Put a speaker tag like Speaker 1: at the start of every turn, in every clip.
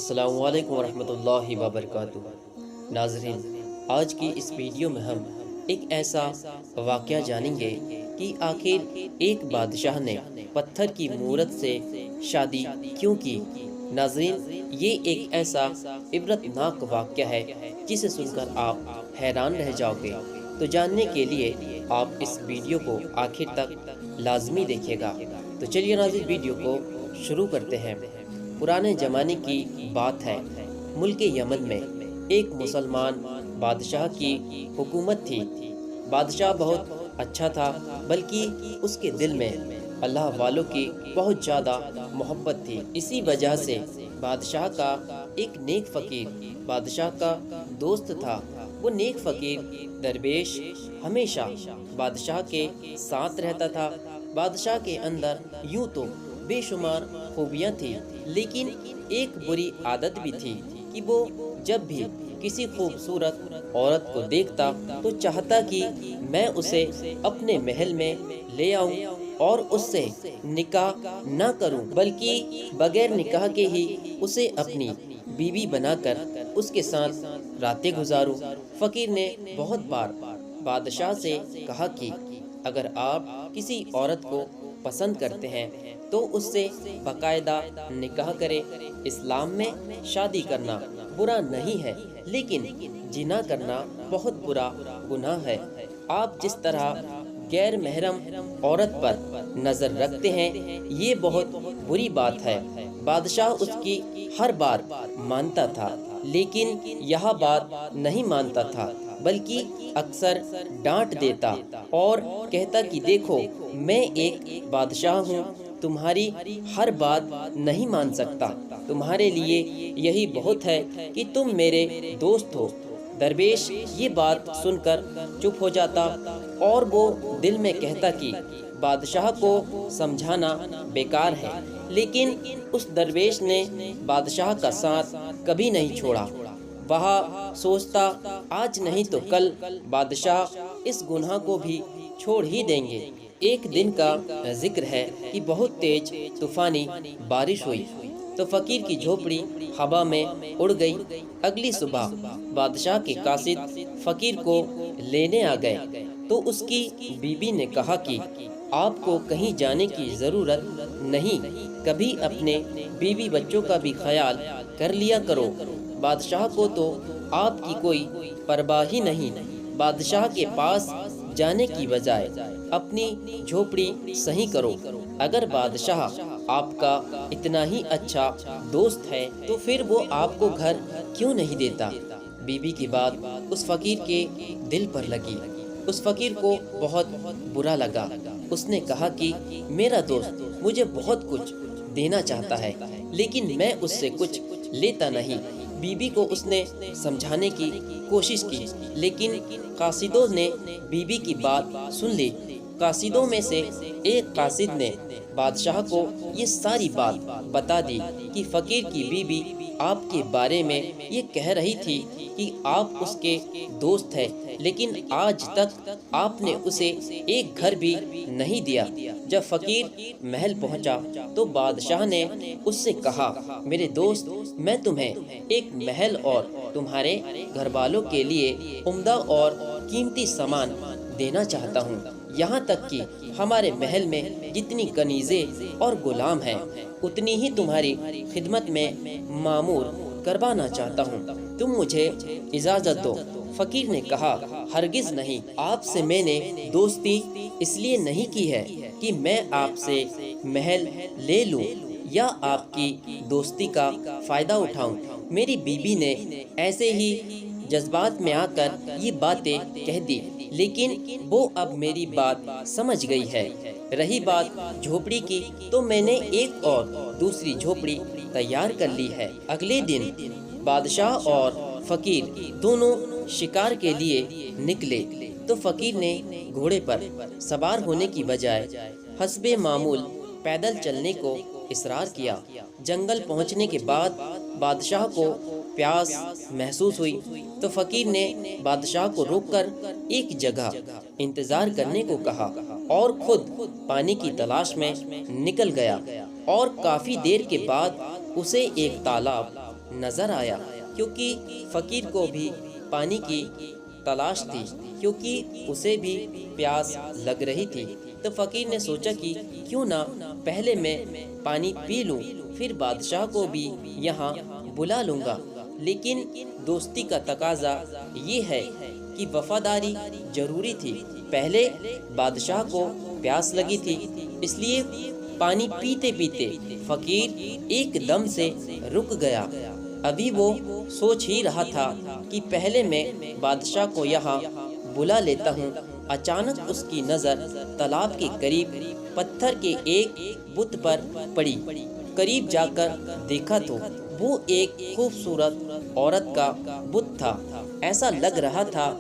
Speaker 1: السلام علیکم ورحمۃ اللہ وبرکاتہ۔ ناظرین، آج کی اس ویڈیو میں ہم ایک ایسا واقعہ جانیں گے کہ آخر ایک بادشاہ نے پتھر کی مورت سے شادی کیوں کی۔ ناظرین، یہ ایک ایسا عبرتناک واقعہ ہے جسے سن کر آپ حیران رہ جاؤ گے۔ تو جاننے کے لیے آپ اس ویڈیو کو آخر تک لازمی دیکھیے گا۔ تو چلیے ناظرین، ویڈیو کو شروع کرتے ہیں۔ پرانے زمانے کی بات ہے، ملک یمن میں ایک مسلمان بادشاہ کی حکومت تھی۔ بادشاہ بہت اچھا تھا، بلکہ اس کے دل میں اللہ والوں کی بہت زیادہ محبت تھی۔ اسی وجہ سے بادشاہ کا ایک نیک فقیر بادشاہ کا دوست تھا۔ وہ نیک فقیر درویش ہمیشہ بادشاہ کے ساتھ رہتا تھا۔ بادشاہ کے اندر یوں تو بے شمار خوبیاں تھیں، لیکن ایک بری عادت بھی تھی کہ وہ جب بھی کسی خوبصورت عورت کو دیکھتا تو چاہتا کہ میں اسے اپنے محل میں لے آؤں اور اس سے نکاح نہ کروں، بلکہ بغیر نکاح کے ہی اسے اپنی بیوی بنا کر اس کے ساتھ راتیں گزاروں۔ فقیر نے بہت بار بادشاہ سے کہا کہ اگر آپ کسی عورت کو پسند کرتے ہیں تو اس سے باقاعدہ نکاح کرے۔ اسلام میں شادی کرنا برا نہیں ہے، لیکن زنا کرنا بہت برا گناہ ہے۔ آپ جس طرح غیر محرم عورت پر نظر رکھتے ہیں، یہ بہت بری بات ہے۔ بادشاہ اس کی ہر بار مانتا تھا، لیکن یہ بات نہیں مانتا تھا، بلکہ اکثر ڈانٹ دیتا اور کہتا کہ دیکھو، میں ایک بادشاہ ہوں، تمہاری ہر بات نہیں مان سکتا۔ تمہارے لیے یہی بہت ہے کہ تم میرے دوست ہو۔ درویش یہ بات سن کر چپ ہو جاتا اور وہ دل میں کہتا کہ بادشاہ کو سمجھانا بیکار ہے، لیکن اس درویش نے بادشاہ کا ساتھ کبھی نہیں چھوڑا۔ وہ سوچتا آج نہیں تو کل بادشاہ اس گناہ کو بھی چھوڑ ہی دیں گے۔ ایک دن کا ذکر ہے کہ بہت تیز طوفانی بارش ہوئی تو فقیر کی جھوپڑی ہوا میں اڑ گئی۔ اگلی صبح بادشاہ کے قاصد فقیر کو لینے آ گئے تو اس کی بیوی نے کہا کہ آپ کو کہیں جانے کی ضرورت نہیں، کبھی اپنے بیوی بچوں کا بھی خیال کر لیا کرو۔ بادشاہ کو تو آپ کی کوئی پرواہ ہی نہیں۔ بادشاہ کے پاس جانے کی بجائے اپنی جھوپڑی صحیح کرو۔ اگر بادشاہ آپ کا اتنا ہی اچھا دوست ہے تو پھر وہ آپ کو گھر کیوں نہیں دیتا؟ بیوی کی بات اس فقیر کے دل پر لگی۔ اس فقیر کو بہت برا لگا۔ اس نے کہا کہ میرا دوست مجھے بہت کچھ دینا چاہتا ہے، لیکن میں اس سے کچھ لیتا نہیں۔ بیوی کو اس نے سمجھانے کی کوشش کی، لیکن قاصدوں نے بیوی کی بات سن لی۔ قاصدوں میں سے ایک قاصد نے بادشاہ کو یہ ساری بات بتا دی کہ فقیر کی بیوی آپ کے بارے میں یہ کہہ رہی تھی کہ آپ اس کے دوست ہیں، لیکن آج تک آپ نے اسے ایک گھر بھی نہیں دیا۔ جب فقیر محل پہنچا تو بادشاہ نے اس سے کہا میرے دوست، میں تمہیں ایک محل اور تمہارے گھر والوں کے لیے عمدہ اور قیمتی سامان دینا چاہتا ہوں، یہاں تک کہ ہمارے محل میں جتنی کنیزیں اور غلام ہیں اتنی ہی تمہاری خدمت میں معمور کروانا چاہتا ہوں۔ تم مجھے اجازت دو۔ فقیر نے کہا ہرگز نہیں، آپ سے میں نے دوستی اس لیے نہیں کی ہے کہ میں آپ سے محل لے لوں یا آپ کی دوستی کا فائدہ اٹھاؤں۔ میری بیوی نے ایسے ہی جذبات میں آ کر یہ باتیں کہہ دی، لیکن وہ اب میری بات سمجھ گئی ہے۔ رہی بات جھوپڑی کی تو میں نے ایک اور دوسری جھوپڑی تیار کر لی ہے۔ اگلے دن بادشاہ اور فقیر دونوں شکار کے لیے نکلے تو فقیر نے گھوڑے پر سوار ہونے کی بجائے حسب معمول پیدل چلنے کو اصرار کیا۔ جنگل پہنچنے کے بعد بادشاہ کو پیاس محسوس ہوئی تو فقیر نے بادشاہ کو روک کر ایک جگہ انتظار کرنے کو کہا اور خود پانی کی تلاش میں نکل گیا، اور کافی دیر کے بعد اسے ایک تالاب نظر آیا، کیونکہ فقیر کو بھی پانی کی تلاش تھی، کیونکہ اسے بھی پیاس لگ رہی تھی۔ تو فقیر نے سوچا کہ کیوں نہ پہلے میں پانی پی لوں، پھر بادشاہ کو بھی یہاں بلا لوں گا۔ لیکن دوستی کا تقاضا یہ ہے کہ وفاداری ضروری تھی۔ پہلے بادشاہ کو پیاس لگی تھی، اس لیے پانی پیتے پیتے فقیر ایک دم سے رک گیا۔ ابھی وہ سوچ ہی رہا تھا کہ پہلے میں بادشاہ کو یہاں بلا لیتا ہوں، اچانک اس کی نظر تالاب کے قریب پتھر کے ایک بت پر پڑی۔ قریب جا کر دیکھا تو وہ ایک خوبصورت عورت کا بت تھا۔ ایسا لگ رہا تھا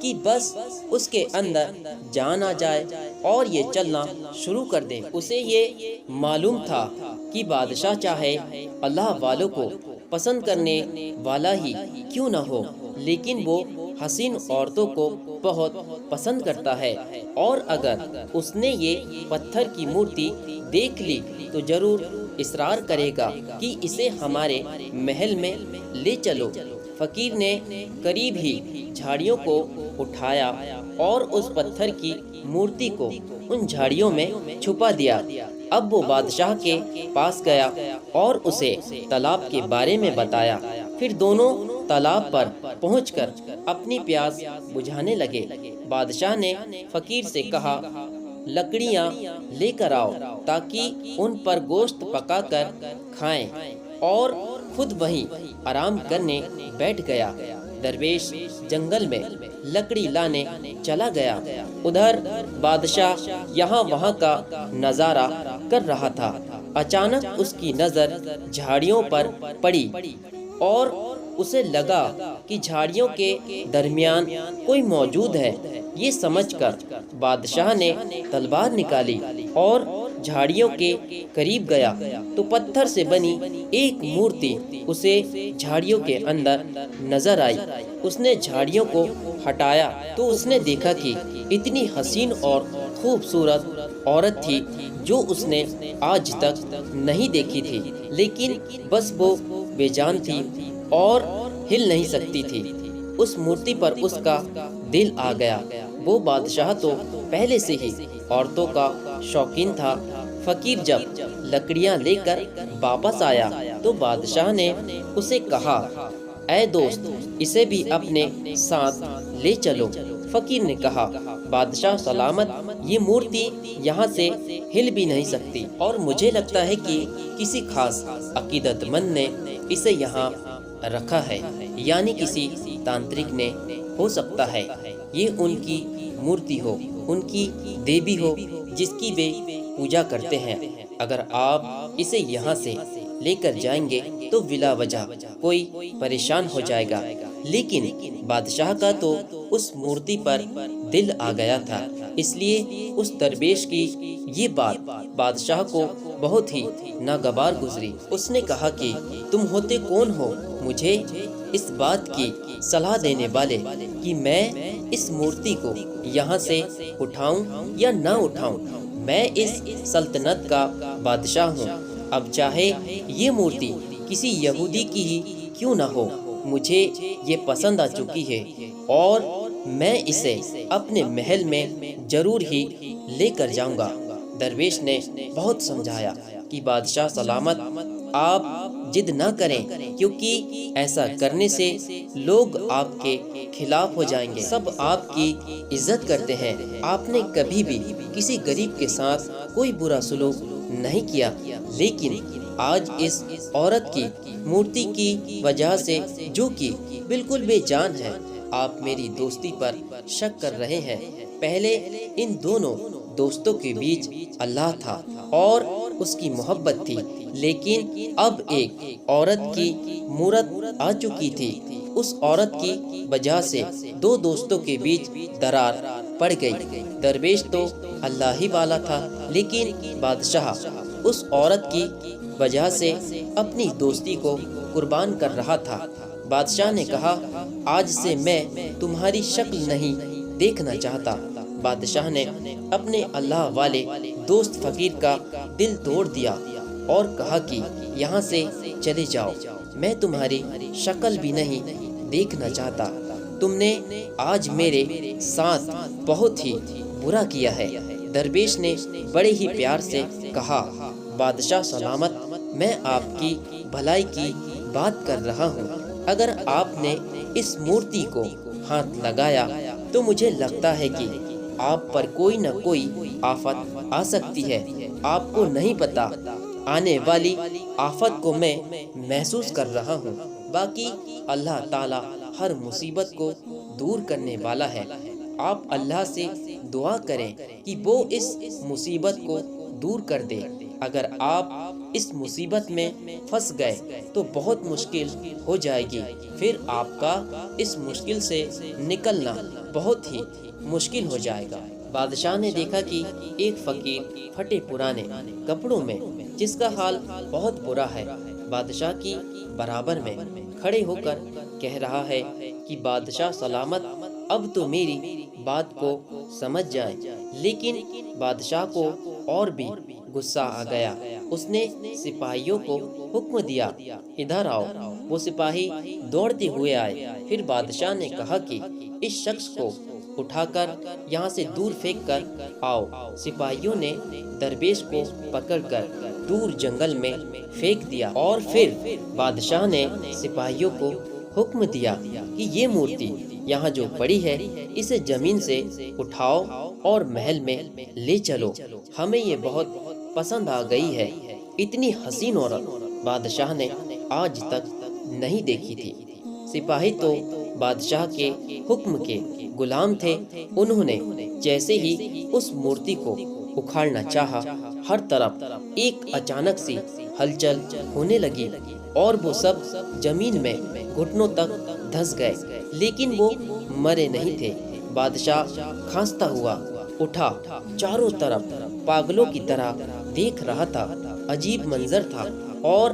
Speaker 1: کہ بس اس کے اندر جان آ جائے اور یہ چلنا شروع کر دے۔ اسے یہ معلوم تھا کہ بادشاہ چاہے اللہ والوں کو پسند کرنے والا ہی کیوں نہ ہو، لیکن وہ حسین عورتوں کو بہت پسند کرتا ہے، اور اگر اس نے یہ پتھر کی مورتی دیکھ لی تو ضرور اصرار کرے گا کہ اسے ہمارے محل میں لے چلو۔ فقیر نے قریب ہی جھاڑیوں کو اٹھایا اور اس پتھر کی مورتی کو ان جھاڑیوں میں چھپا دیا۔ اب وہ بادشاہ کے پاس گیا اور اسے تالاب کے بارے میں بتایا۔ پھر دونوں تالاب پر پہنچ کر اپنی پیاس بجھانے لگے۔ بادشاہ نے فقیر سے کہا، لکڑیاں لے کر آؤ تاکہ ان پر گوشت پکا کر کھائیں، اور خود وہیں آرام کرنے بیٹھ گیا۔ درویش جنگل میں لکڑی لانے چلا گیا۔ ادھر بادشاہ یہاں وہاں کا نظارہ کر رہا تھا۔ اچانک اس کی نظر جھاڑیوں پر پڑی اور اسے لگا کہ جھاڑیوں کے درمیان کوئی موجود ہے۔ یہ سمجھ کر بادشاہ نے تلوار نکالی اور جھاڑیوں کے قریب گیا تو پتھر سے بنی ایک مورتی اسے جھاڑیوں کے اندر نظر آئی۔ اس نے جھاڑیوں کو ہٹایا تو اس نے دیکھا کہ اتنی حسین اور خوبصورت عورت تھی جو اس نے آج تک نہیں دیکھی تھی، لیکن بس وہ بے جان تھی اور ہل نہیں سکتی تھی۔ اس مورتی پر اس کا دل آ گیا۔ وہ بادشاہ تو پہلے سے ہی عورتوں کا شوقین تھا۔ فقیر جب لکڑیاں لے کر واپس آیا تو بادشاہ نے اسے کہا، اے دوست، اسے بھی اپنے ساتھ لے چلو۔ فقیر نے کہا، بادشاہ سلامت، یہ مورتی یہاں سے ہل بھی نہیں سکتی، اور مجھے لگتا ہے کہ کسی خاص عقیدت مند نے اسے یہاں رکھا ہے، یعنی کسی تانترک نے، ہو سکتا ہے یہ ان کی مورتی ہو، ان کی دیوی ہو جس کی وہ پوجا کرتے ہیں۔ اگر آپ اسے یہاں سے لے کر جائیں گے تو بلا وجہ کوئی پریشان ہو جائے گا۔ لیکن بادشاہ کا تو اس مورتی پر دل آ گیا تھا، اس لیے اس درویش کی یہ بات بادشاہ کو بہت ہی ناگوار گزری۔ اس نے کہا کہ تم ہوتے کون ہو مجھے اس بات کی صلاح دینے والے کہ میں اس مورتی کو یہاں سے اٹھاؤں یا نہ اٹھاؤں؟ میں اس سلطنت کا بادشاہ ہوں۔ اب چاہے یہ مورتی کسی یہودی کی ہی کیوں نہ ہو، مجھے یہ پسند آ چکی ہے اور میں اسے اپنے محل میں ضرور ہی لے کر جاؤں گا۔ درویش نے بہت سمجھایا کہ بادشاہ سلامت، آپ ضد نہ کریں، کیونکہ ایسا کرنے سے لوگ آپ کے خلاف ہو جائیں گے۔ سب آپ کی عزت کرتے ہیں۔ آپ نے کبھی بھی کسی غریب کے ساتھ کوئی برا سلوک نہیں کیا، لیکن آج اس عورت کی مورتی کی وجہ سے، جو کہ بالکل بے جان ہے، آپ میری دوستی پر شک کر رہے ہیں۔ پہلے ان دونوں دوستوں کے بیچ اللہ تھا اور اس کی محبت تھی، لیکن اب ایک عورت کی مورت آ چکی تھی۔ اس عورت کی وجہ سے دو دوستوں کے بیچ درار پڑ گئی۔ درویش تو اللہ ہی والا تھا، لیکن بادشاہ اس عورت کی وجہ سے اپنی دوستی کو قربان کر رہا تھا۔ بادشاہ نے کہا، آج سے میں تمہاری شکل نہیں دیکھنا چاہتا۔ بادشاہ نے اپنے اللہ والے دوست فقیر کا دل توڑ دیا اور کہا کہ یہاں سے چلے جاؤ، میں تمہاری شکل بھی نہیں دیکھنا چاہتا۔ تم نے آج میرے ساتھ بہت ہی برا کیا ہے۔ درویش نے بڑے ہی پیار سے کہا، بادشاہ سلامت، میں آپ کی بھلائی کی بات کر رہا ہوں۔ اگر آپ نے اس مورتی کو ہاتھ لگایا تو مجھے لگتا ہے کہ آپ پر کوئی نہ کوئی آفت آ سکتی ہے۔ آپ کو نہیں پتا، آنے والی آفت کو میں محسوس کر رہا ہوں۔ باقی اللہ تعالی ہر مصیبت کو دور کرنے والا ہے۔ آپ اللہ سے دعا کریں کہ وہ اس مصیبت کو دور کر دے۔ اگر آپ اس مصیبت میں پھنس گئے تو بہت مشکل ہو جائے گی، پھر آپ کا اس مشکل سے نکلنا بہت ہی مشکل ہو جائے گا۔ بادشاہ نے دیکھا کہ ایک فقیر پھٹے پرانے کپڑوں میں، جس کا حال بہت برا ہے، بادشاہ کی برابر میں کھڑے ہو کر کہہ رہا ہے کہ بادشاہ سلامت، اب تو میری بات کو سمجھ جائیں۔ لیکن بادشاہ کو اور بھی غصہ آ گیا۔ اس نے سپاہیوں کو حکم دیا، ادھر آؤ۔ وہ سپاہی دوڑتے ہوئے آئے۔ پھر بادشاہ نے کہا کہ اس شخص کو اٹھا کر یہاں سے دور پھینک کر آؤ۔ سپاہیوں نے درویش کو پکڑ کر دور جنگل میں پھینک دیا، اور پھر بادشاہ نے سپاہیوں کو حکم دیا کہ یہ مورتی یہاں جو پڑی ہے اسے زمین سے اٹھاؤ اور محل میں لے چلو، ہمیں یہ بہت پسند آ گئی ہے۔ اتنی حسین عورت بادشاہ نے آج تک نہیں دیکھی تھی۔ سپاہی تو بادشاہ کے حکم کے غلام تھے۔ انہوں نے جیسے ہی اس مورتی کو اکھاڑنا چاہا، ہر طرف ایک اچانک سی ہلچل ہونے لگی اور وہ سب زمین میں گھٹنوں تک دھس گئے، لیکن وہ مرے نہیں تھے۔ بادشاہ کھانستا ہوا اٹھا، چاروں طرف پاگلوں کی طرح دیکھ رہا تھا۔ عجیب منظر تھا اور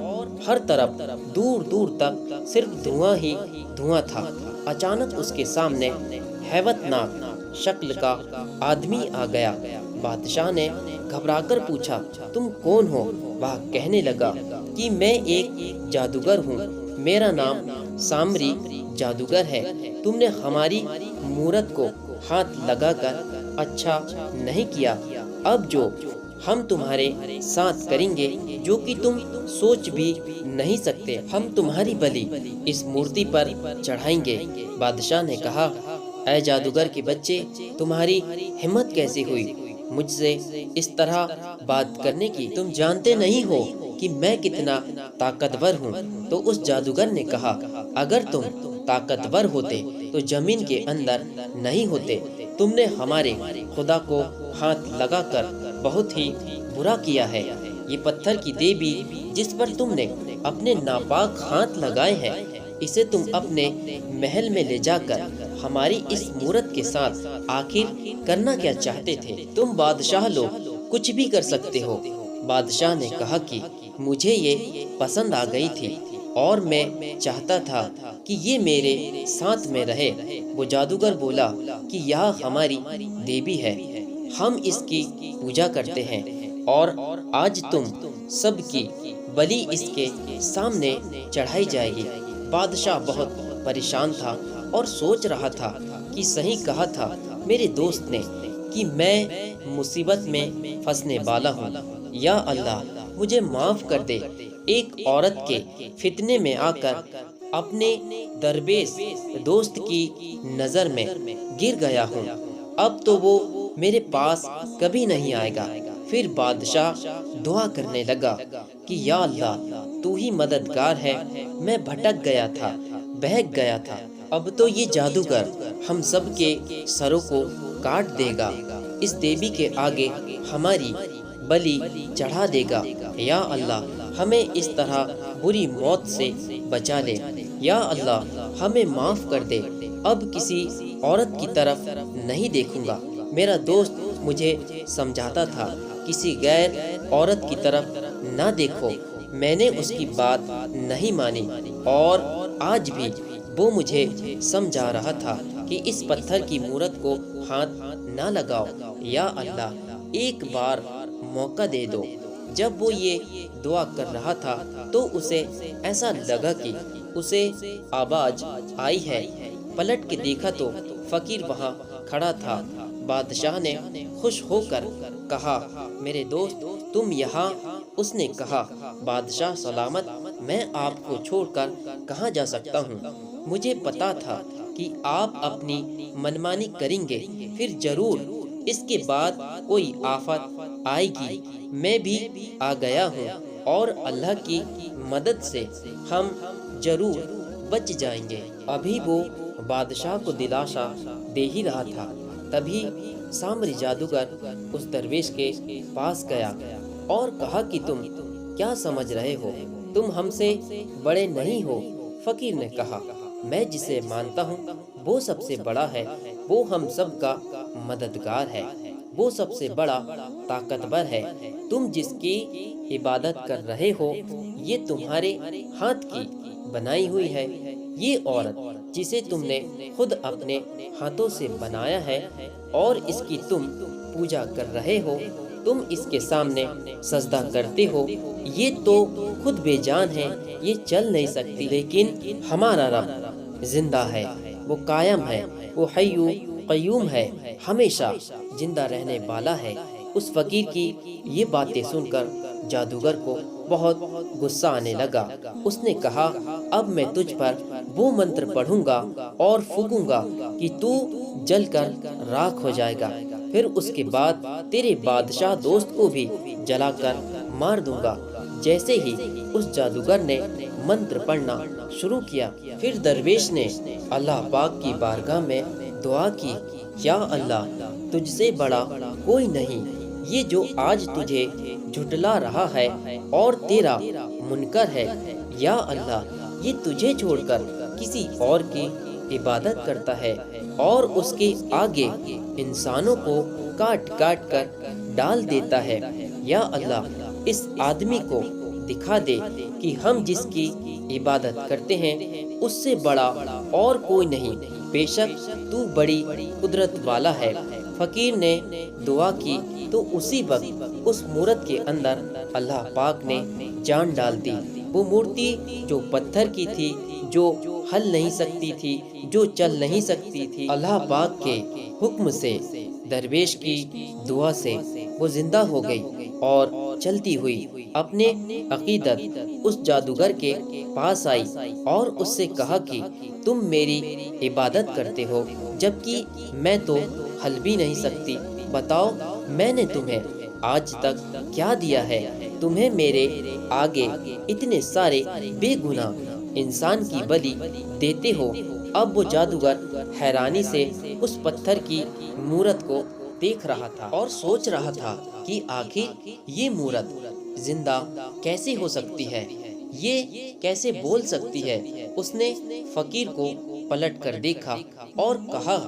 Speaker 1: ہر طرف دور دور تک صرف دھواں ہی دھواں تھا۔ اچانک اس کے سامنے ہیبت ناک شکل کا آدمی آ گیا۔ بادشاہ نے گھبرا کر پوچھا، تم کون ہو؟ وہ کہنے لگا کہ میں ایک جادوگر ہوں، میرا نام سامری جادوگر ہے۔ تم نے ہماری مورت کو ہاتھ لگا کر اچھا نہیں کیا۔ اب جو ہم تمہارے ساتھ کریں گے، جو کہ تم سوچ بھی نہیں سکتے، ہم تمہاری بلی اس مورتی پر چڑھائیں گے۔ بادشاہ نے کہا، اے جادوگر کے بچے، تمہاری ہمت کیسے ہوئی مجھ سے اس طرح بات کرنے کی؟ تم جانتے نہیں ہو کہ میں کتنا طاقتور ہوں۔ تو اس جادوگر نے کہا، اگر تم طاقتور ہوتے تو زمین کے اندر نہیں ہوتے۔ تم نے ہمارے خدا کو ہاتھ لگا کر بہت ہی برا کیا ہے۔ یہ پتھر کی دیوی جس پر تم نے اپنے ناپاک ہاتھ لگائے ہیں، اسے تم اپنے محل میں لے جا کر ہماری اس مورت کے ساتھ آخر کرنا کیا چاہتے تھے؟ تم بادشاہ لوگ کچھ بھی کر سکتے ہو۔ بادشاہ نے کہا کہ مجھے یہ پسند آ گئی تھی اور میں چاہتا تھا کہ یہ میرے ساتھ میں رہے۔ وہ جادوگر بولا کہ یہ ہماری دیوی ہے، ہم اس کی پوجا کرتے ہیں، اور آج تم سب کی بلی اس کے سامنے چڑھائی جائے گی۔ بادشاہ بہت پریشان تھا اور سوچ رہا تھا کہ صحیح کہا تھا میرے دوست نے کہ میں مصیبت میں پھنسنے والا ہوں۔ یا اللہ، مجھے معاف کر دے۔ ایک عورت کے فتنے میں آ کر اپنے درویش دوست کی نظر میں گر گیا ہوں، اب تو وہ میرے پاس کبھی نہیں آئے گا۔ پھر بادشاہ دعا کرنے لگا کہ یا اللہ، تو ہی مددگار ہے، میں بھٹک گیا تھا، بہک گیا تھا، اب تو یہ جادوگر ہم سب کے سروں کو کاٹ دے گا، اس دیوی کے آگے ہماری بلی چڑھا دے گا۔ یا اللہ، ہمیں اس طرح بری موت سے بچا لے۔ یا اللہ، ہمیں معاف کر دے، اب کسی عورت کی طرف نہیں دیکھوں گا۔ میرا دوست مجھے سمجھاتا تھا کسی غیر عورت کی طرف نہ دیکھو، میں نے اس کی بات نہیں مانی، اور آج بھی وہ مجھے سمجھا رہا تھا کہ اس پتھر کی مورت کو ہاتھ نہ لگاؤ۔ یا اللہ، ایک بار موقع دے دو، جب وہ یہ دعا کر رہا تھا تو اسے ایسا لگا کہ اسے آواز آئی ہے۔ پلٹ کے دیکھا تو فقیر وہاں کھڑا تھا۔ بادشاہ نے خوش ہو کر کہا، میرے دوست تم یہاں؟ اس نے کہا، بادشاہ سلامت، میں آپ کو چھوڑ کر کہاں جا سکتا ہوں؟ مجھے پتا تھا کہ آپ اپنی منمانی کریں گے، پھر ضرور اس کے بعد کوئی آفت آئے گی۔ میں بھی آ گیا ہوں اور اللہ کی مدد سے ہم ضرور بچ جائیں گے۔ ابھی وہ بادشاہ کو دلاسا دے ہی رہا تھا، تبھی سامری جادوگر اس درویش کے پاس گیا اور کہا کہ تم کیا سمجھ رہے ہو؟ تم ہم سے بڑے نہیں ہو۔ فقیر نے کہا، میں جسے مانتا ہوں وہ سب سے بڑا ہے، وہ ہم سب کا مددگار ہے، وہ سب سے بڑا طاقتور ہے۔ تم جس کی عبادت کر رہے ہو یہ تمہارے ہاتھ کی بنائی ہوئی ہے۔ یہ عورت جسے تم نے خود اپنے ہاتھوں سے بنایا ہے اور اس کی تم پوجا کر رہے ہو، تم اس کے سامنے سجدہ کرتے ہو، یہ تو خود بے جان ہے، یہ چل نہیں سکتی، لیکن ہمارا رب زندہ ہے، وہ قائم ہے، وہ حی قیوم ہے، ہمیشہ زندہ رہنے والا ہے۔ اس فقیر کی یہ باتیں سن کر جادوگر کو بہت غصہ آنے لگا۔ اس نے کہا، اب میں تجھ پر وہ منتر پڑھوں گا اور پھونکوں گا کہ تو جل کر راکھ ہو جائے گا، پھر اس کے بعد تیرے بادشاہ دوست کو بھی جلا کر مار دوں گا۔ جیسے ہی اس جادوگر نے منتر پڑھنا شروع کیا، پھر درویش نے اللہ پاک کی بارگاہ میں دعا کی، یا اللہ تجھ سے بڑا کوئی نہیں، یہ جو آج تجھے جھٹلا رہا ہے اور تیرا منکر ہے، یا اللہ یہ تجھے چھوڑ کر کسی اور کی عبادت کرتا ہے اور اس کے آگے انسانوں کو کاٹ کاٹ کر ڈال دیتا ہے، یا اللہ اس آدمی کو دکھا دے کہ ہم جس کی عبادت کرتے ہیں اس سے بڑا اور کوئی نہیں، بے شک تو بڑی قدرت والا ہے۔ فقیر نے دعا کی تو اسی وقت اس مورت کے اندر اللہ پاک نے جان ڈال دی۔ وہ مورتی جو پتھر کی تھی، جو ہل نہیں سکتی تھی، جو چل نہیں سکتی تھی، اللہ پاک کے حکم سے، درویش کی دعا سے وہ زندہ ہو گئی اور چلتی ہوئی اپنے عقیدت اس جادوگر کے پاس آئی اور اس سے کہا کہ تم میری عبادت کرتے ہو جبکہ میں تو ہل بھی نہیں سکتی، بتاؤ میں نے تمہیں آج تک کیا دیا ہے؟ تمہیں میرے آگے اتنے سارے بے گناہ انسان کی بلی دیتے ہو۔ اب وہ جادوگر حیرانی سے اس پتھر کی مورت کو دیکھ رہا تھا اور سوچ رہا تھا کہ آخر یہ مورت زندہ کیسے ہو سکتی ہے، یہ کیسے بول سکتی ہے۔ اس نے فقیر کو پلٹ کر دیکھا اور کہا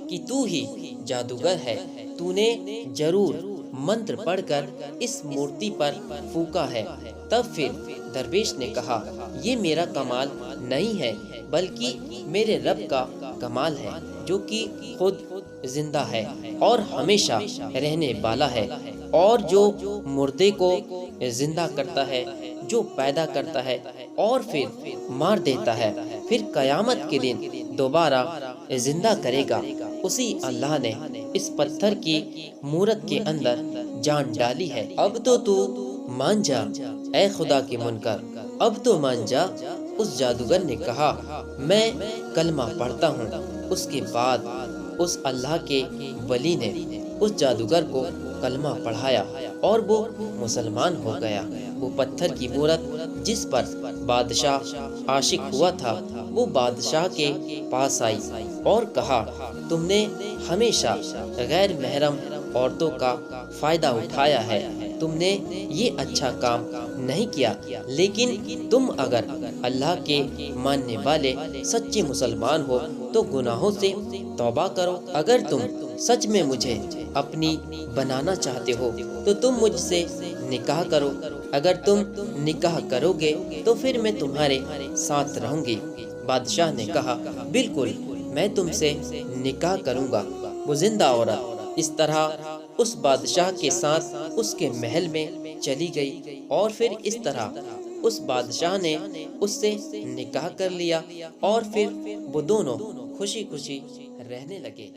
Speaker 1: کہ تو ہی جادوگر ہے، تو نے ضرور منتر پڑھ کر اس مورتی پر پھونکا ہے۔ تب پھر درویش نے کہا، یہ میرا کمال نہیں ہے بلکہ میرے رب کا کمال ہے جو کہ خود زندہ ہے اور ہمیشہ رہنے والا ہے، اور جو مردے کو زندہ کرتا ہے، جو پیدا کرتا ہے اور پھر مار دیتا ہے، پھر قیامت کے دن دوبارہ زندہ کرے گا، اسی اللہ نے اس پتھر کی مورت کے اندر جان ڈالی ہے۔ اب تو مان جا اے خدا کے منکر، اب تو مان جا۔ اس جادوگر نے کہا، میں کلمہ پڑھتا ہوں۔ اس کے بعد اس اللہ کے ولی نے اس جادوگر کو کلمہ پڑھایا اور وہ مسلمان ہو گیا۔ وہ پتھر کی مورت جس پر بادشاہ عاشق ہوا تھا، وہ بادشاہ کے پاس آئی اور کہا، تم نے ہمیشہ غیر محرم عورتوں کا فائدہ اٹھایا ہے، تم نے یہ اچھا کام نہیں کیا، لیکن تم اگر اللہ کے ماننے والے سچے مسلمان ہو تو گناہوں سے توبہ کرو۔ اگر تم سچ میں مجھے اپنی بنانا چاہتے ہو تو تم مجھ سے نکاح کرو، اگر تم نکاح کرو گے تو پھر میں تمہارے ساتھ رہوں گی۔ بادشاہ نے کہا، بالکل میں تم سے نکاح کروں گا۔ وہ زندہ عورت اس طرح اس بادشاہ کے ساتھ اس کے محل میں چلی گئی اور پھر اس طرح اس بادشاہ نے اس سے نکاح کر لیا اور پھر وہ دونوں خوشی خوشی رہنے لگے۔